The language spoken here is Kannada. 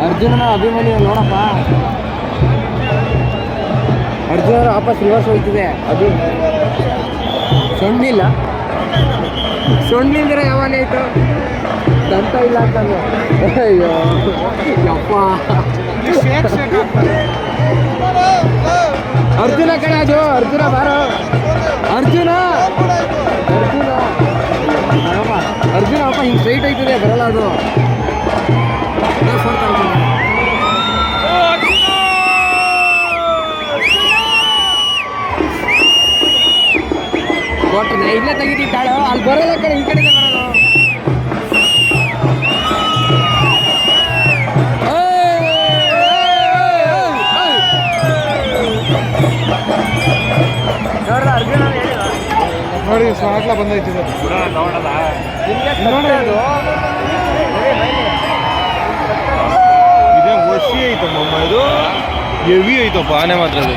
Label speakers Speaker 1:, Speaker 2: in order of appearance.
Speaker 1: ಅರ್ಜುನನ ಅಭಿಮನ್ಯು ನೋಡಪ್ಪ. ಅರ್ಜುನರು ವಾಪಸ್ ರಿವರ್ಸ್ ಹೋಗ್ತಿದೆ. ಅದು ಸೊಣ್ಣಿಲ್ಲ, ಸೊಣ್ಣಿಲ್ದರೆ ಯಾವಾಗ ಆಯಿತು ದಂತ ಇಲ್ಲ ಅಂತಂದು. ಅಯ್ಯೋ ಯಪ್ಪ. ಅರ್ಜುನ ಕಡೆ ಅದು, ಅರ್ಜುನ ಬಾರೋ, ಅರ್ಜುನ ಅರ್ಜುನ ಅರ್ಜುನ ಅಪ್ಪ ಹಿಂಗೆ ಸ್ಟ್ರೈಟ್ ಹೋಯ್ತದೆ, ಬರಲ್ಲ ಅದು. ಕೊಟ್ಟನೆ ಇಲ್ಲೇ ತೆಗಿತಿದ್ದಾಳು, ಅಲ್ಲಿ ಬರೋಲ್ಲ ಕಡೆ, ಈ ಕಡೆ ಬರೋದು.
Speaker 2: ನೋಡಿ ಸ್ವಾಟ್ಲ ಬಂದೈತಿ ಇದೇ ಒಸಿ ಐತಮ್ಮ, ಇದು ಹೆವಿ ಐತಪ್ಪ ಆನೆ ಮಾತ್ರ.